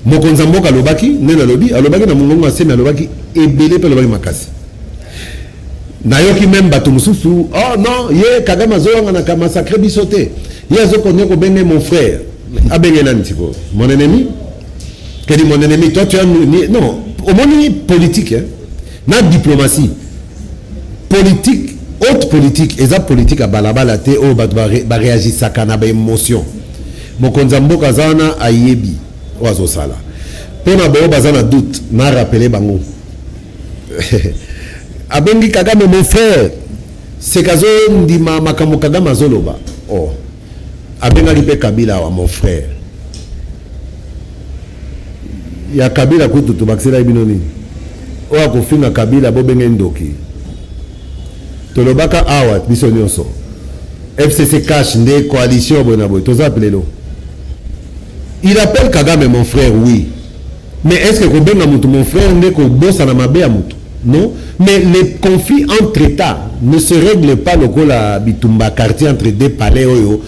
Mokonzambo Kalobaki, Nena Lobi, Alobaki na Mungongo Asemi Alobaki, Ebele Pelobaki Makasi. Nayoki même bato mususu, oh non, ye Kagame azonga na massacre bisoté. Ye azokone ko benge mon frère. Abenge nani tiko. Mon ennemi. Quel est mon ennemi? Toi tu as non, au moins politique hein. Na diplomatie. Politique, haute politique, eza politique à balabala te o ba réagir sakana ba émotion. Mokonzambo kazana ayebi wazo sala. Pona bo bazana doute, na rappeler bango. Abengi Kagame mon frère, c'est kazo ndima makambo Kagame azoloba. Oh. abengaki pe Kabila wa mon frère ya Kabila kutu tubakisela bino nini oya kofinga Kabila bobenge ndoki tolobaka awa biso nyonso FCC cash nde coalition bona boy toza appelelo il appelle Kagame mon frère oui mais est-ce que kobenga mutu mon frère nde ko bossa na mabe ya mutu non mais les conflits entre États ne se règlent pas lokola bitumba quartier entre deux palais oyo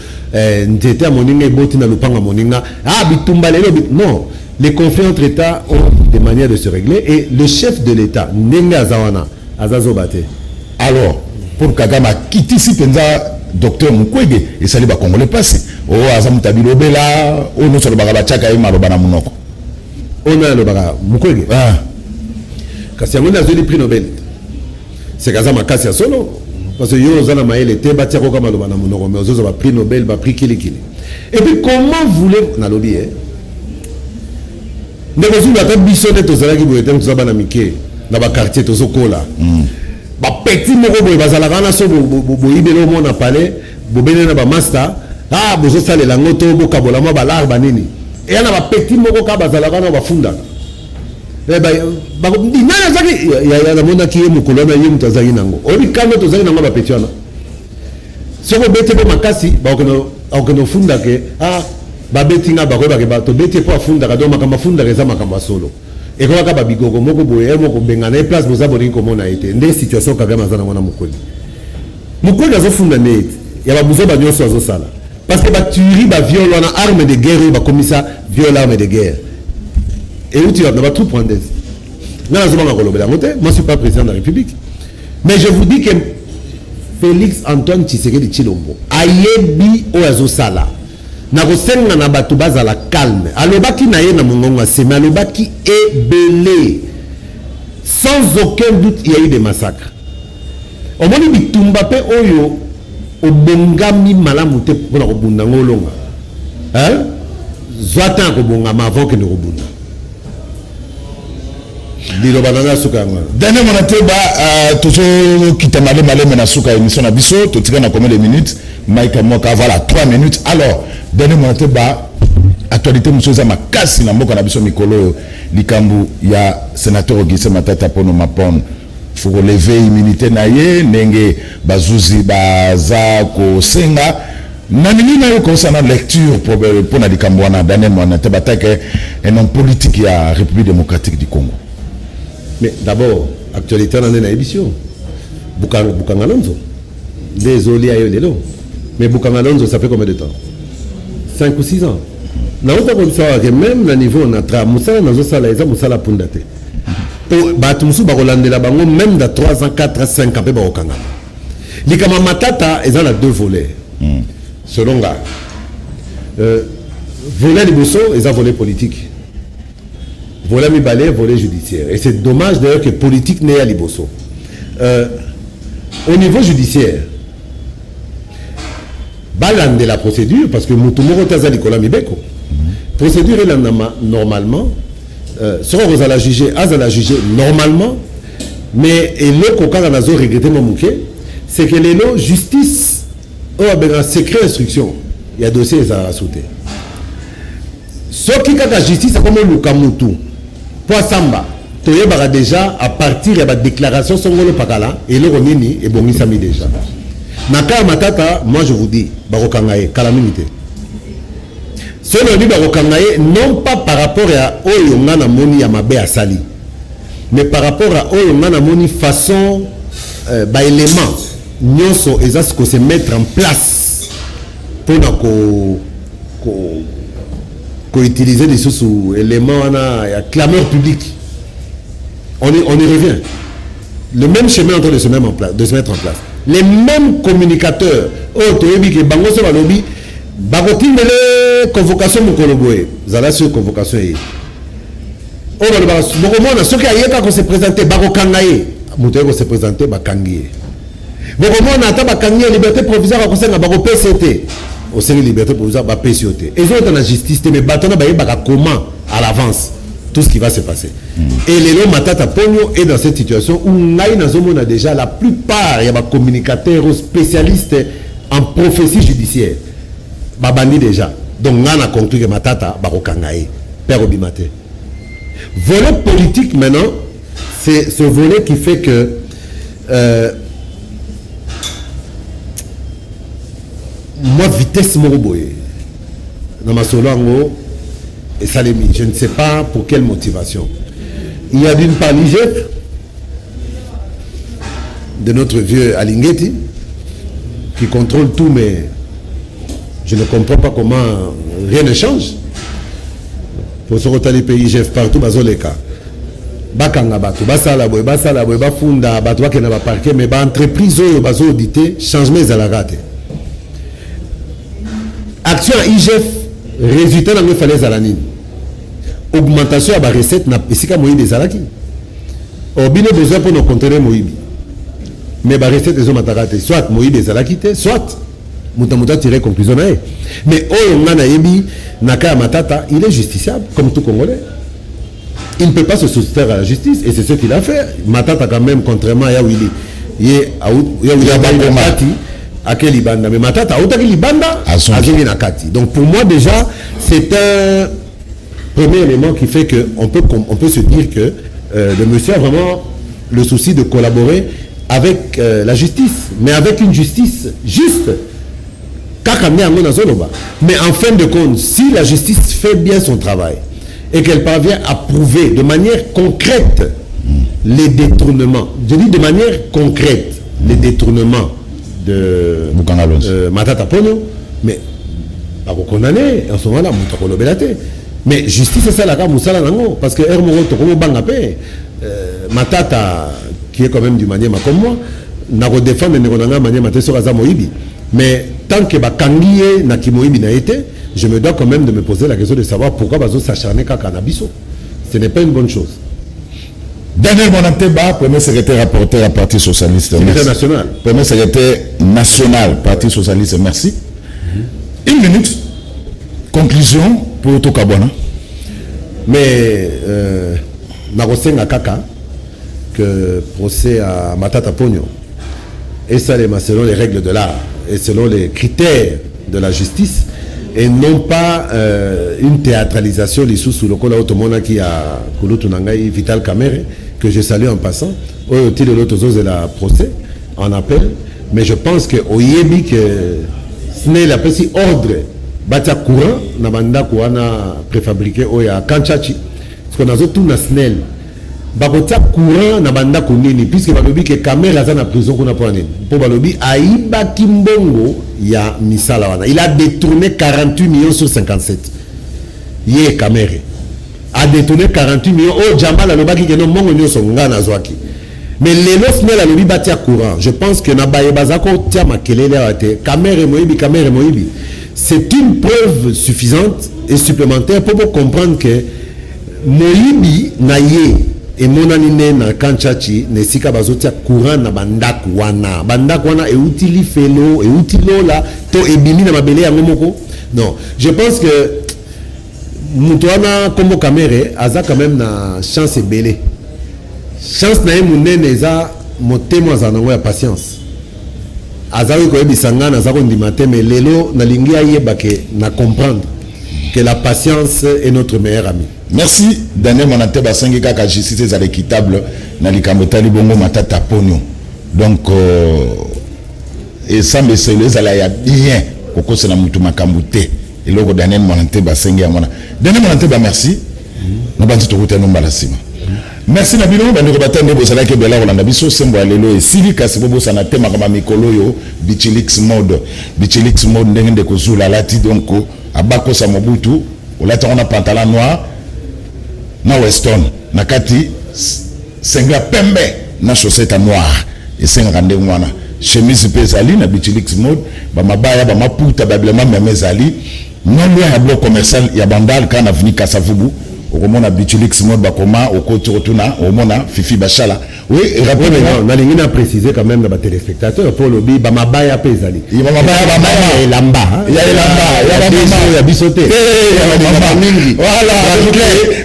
nzete ya moninga eboti na lupanga moninga bitumba lelo non les conflits entre États ont des manières de se régler et le chef de l'État ndenge azawana azazobate alors pour Kagame kitisi penza docteur Mukwege et sali ba congolais passé azamuta bilobela no solo bagaba chaka ima loba na munoko ona loba Mukwege kasi yango nazoli prix Nobel c'est kazama kasi ya solo parce que yo zana maele te batia ko kama loba na munoko mais ozo ba prix Nobel ba prix kili et puis comment voulez na lobi ndeko zulu ata biso nde tozalaki boye te toza bana mike na bakartier tozokola bapeti moko boye bazalaka na so boyibeli omona pale bobene na bamaster bozosalela yango to bokabola mwa balare banini eya na bapeti moko ka bazalaka na bafundaka nani azaki namonaki ye mokolo wana ye moto azalaki nango oyebi kano tozalaki nango bapeti wana soko obeti mpe makasi bakokende ofundake babeti nga bakoyebake tobeti mpo afundaka donc makambo afundaka eza makambo ya solo ekomaka babigoko moko boye moko bengana ye place boza bolingi komona ye te nde situation Kagame aza nango na Mukwege azofunda nde ete ya babuzo banyonso azosala parce que batuerie baviole wana arme de guerre oyo bakomisa viole arme de guerre euti na batroupe rwandaise nga nazobanga kolobela yango te moi je suis pas président de la République mais je vous dis que Félix Antoine Tshisekedi Tshilombo ayebi oyo azosala na kosenga na bato bazala calme alobaki na ye na mongongo aseme alobaki ebele sans aucun doute il y a eu des massacres omoni bitumba pe oyo obongami malamu te mpona kobunda ngo olonga zwa tan kobongama avant kende kobunda liloba nanga suka yango dernier mona te tozokita maleme na suka émission na biso totika na combien de minutes Mike Moka voilà 3 minutes alors dernier mona te actualité mosusu eza makasi na mboka na biso mikolo likambu ya sénateur Augustin Matata Pono Mapon faut relever immunité na ye ndenge bazuzi baza kosenga na nini na yo concernant lecture pour na likambu wana dernier mona te batake un homme politique ya République démocratique du Congo. Mais d'abord, actualité dans la émission. Bukanga Lonzo. Désolé à eux, mais Bukanga Lonzo, ça fait combien de temps? 5 ou 6 ans. Nous avons savoir que même le niveau on a travaillé, Moussala n'a pas ça, Moussala Pundate. Batumsu Barolande la bango, même dans 3 ans, 4 ans, 5 ans, Bakanga. Les Kama Matata, ils ont 2 volets. Selon là. Volet de Bosso, ils ont volet politique. Volet Mibale, volet judiciaire. Et c'est dommage d'ailleurs que politique n'est à Liboso. Au niveau judiciaire, balande de la procédure, parce que Moutoumoro Taza Nicolas Mibeko, procédure est normalement, sera à la juger normalement, mais et le coca n'a pas regretté mon mouquet, c'est que les lots justice, un secret instruction, il y a dossier à sauter. Ce qui est la justice, c'est comme le Kamutu. Pour Samba, tu as déjà à partir de la déclaration Songolo Pakala et le Romini et Bongi Sami déjà. Naka Matata, moi je vous dis, Barokangaye, calamité. Ce n'est pas Barokangaye, non pas par rapport à Oyongana Moni Yamabe Asali, mais par rapport à Oyongana Moni façon, élément, Nyonso et ça ce qu'on se mettre en place pour utiliser des sous-éléments à clameur publique. On y revient. Le même schéma est en train de se mettre en place. Les mêmes communicateurs, Bango Sobalobi, Bagotine les convocations Mokoloboé, Zala sur convocation. Oh, ceux qui ont se présenter, Bagokangaye, Moutego se présenter, Bakangiye. Bokomona ata Bakangiye, liberté provisoire à conseil à Bago PCT. Au sein de liberté provisoire, bah PCOT. Et ils ont dans la justice, mais maintenant, comment à l'avance tout ce qui va se passer. Et les lots Matata Pogno est dans cette situation où on a déjà la plupart, il y a des communicateurs spécialistes en prophétie judiciaire. babandi déjà. Donc on a conclu que Matata barokangaye père Obimate. Volet politique maintenant, c'est ce volet qui fait que moi vitesse moroboye dans ma solango et Salemi, je ne sais pas pour quelle motivation. Il y a d'une part l'IGF de notre vieux Alingeti qui contrôle tout, mais je ne comprends pas comment rien ne change. Pour se retaler pays IGF partout, bazoleka. Bakanga bato, basala boy, bafunda, bato bakena ba parquet, mais ba entreprise oyo bazo auditer, changement ezalaka te. Action IGF, résultat dans le fallait zalanine. Augmentation à la recette n'a pas moïbi des alaki. Or, bien besoin pour nous contrôler moïbi. Mais la recette est mataraté. Soit moïbi des alaki, soit mutamuta tirer conclusion. Mais on a naïbi, naka matata, il est justiciable, comme tout Congolais. Il ne peut pas se soustraire à la justice, et c'est ce qu'il a fait. Matata, quand même, contrairement à Yawili, il est à quel Libanda. Mais Matata, à quel Libanda, à Nakati. Donc, pour moi, déjà, c'est un premier élément qui fait qu'on peut se dire que le monsieur a vraiment le souci de collaborer avec la justice, mais avec une justice juste. Mais en fin de compte, si la justice fait bien son travail et qu'elle parvient à prouver de manière concrète les détournements, je dis de manière concrète les détournements de Matata Ponyo, mais pas condamné en ce moment-là, mais justice c'est ça la Moussala Nango, parce que Matata, qui est quand même du Maniema comme moi, n'a pas défendu le Maniema Tessoraza Moïbi. Mais tant que Bakangié n'a qui Moïbi n'a été, je me dois quand même de me poser la question de savoir pourquoi Bazo s'acharner qu'à Cannabiso. Ce n'est pas une bonne chose. Daniel Monanteba, premier secrétaire rapporteur à Parti Socialiste. Secrétaire national. Premier secrétaire national, Parti Socialiste, merci. Une minute. Conclusion pour Tokabwana. Mais, Narosenga Kaka, que procès à Matata Ponyo, et ça selon les règles de l'art, et selon les critères de la justice, et non pas une théâtralisation les sous le col automona qui a Kulutunangai Vital Kamere, que je salue en passant, au titre de l'autre de la procès, en appel, mais je pense que au Yebi que ce n'est la petite ordre, batia courant, Nabanda Kouana préfabriqué au ya Kanchachi, parce qu'on a tout national. Bakotia courant na banda konini puisque balobi que Kamere a na prison qu'on a pour année pour balobi aiba kimbongo ya misala wana il a détourné 48 millions sur 57 ye Kamere a détourné 48 millions au Jamal alobaki que non mongo nyoso ngana zwaki mais les losne la lobi batia courant je pense que na baye bazako tia makelele ate Kamere Moïbi c'est une preuve suffisante et supplémentaire pour comprendre que Moïbi na ye et mon anine na Kanchachi ne sika bazotia courant na bandaku wana et utili felo et utilo la to ebimi na mabele ya ngomoko non je pense que mutuana comme Kamere aza quand même na chance belé chance na munene eza motemo za nango ya patience azawi ko ebisanga na zako ndimate mais lelo na lingi ayeba ke na comprendre que la patience est notre meilleur ami. Merci Daniel Monanteba Sengi kaka justice za l'équitable na likamotali bongo Matata Ponyo. Donc et ça me c'est les ala ya bien koko c'est na mutu makambute et logo Daniel Monanteba Sengi ya mona. Daniel Monanteba merci. No bantu to kutana mbala sima. Merci na bino bandi ko batande bozala ke bela rolanda biso sembo lelo e silika sebobo sana tema kama mikolo yo Bichilix mode ndenge ndeko zula lati donc abako sa mobutu olata on a pantalon noir na weston na kati senga pembe na chaussette noire et senga ndenge mwana chemise pezali na Bichilix mode ba mabaya ba maputa bablement memezali non loin à bloc commercial ya bandal kana vini Kasavubu okomona Bichilix mode bakoma okoti rotuna omona Fifi Bachala oui rappelez-moi na lingina préciser quand même na ba téléspectateurs pour le bi ba mabaya pezali ba mabaya ba mabaya elamba ya bisote voilà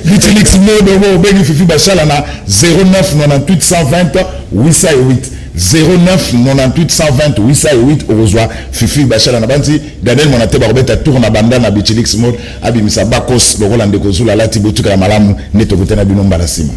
Bichilix mode bengi Fifi Bachala na 09 98 120 808 09 98 120 808 orozwa Fifi Bachala na banzi Daniel Monate barobeta tour na banda na Bichilix mode abimisa bakos lokola ndeko zula lati botuka ya malamu neto kutana binomba la sima.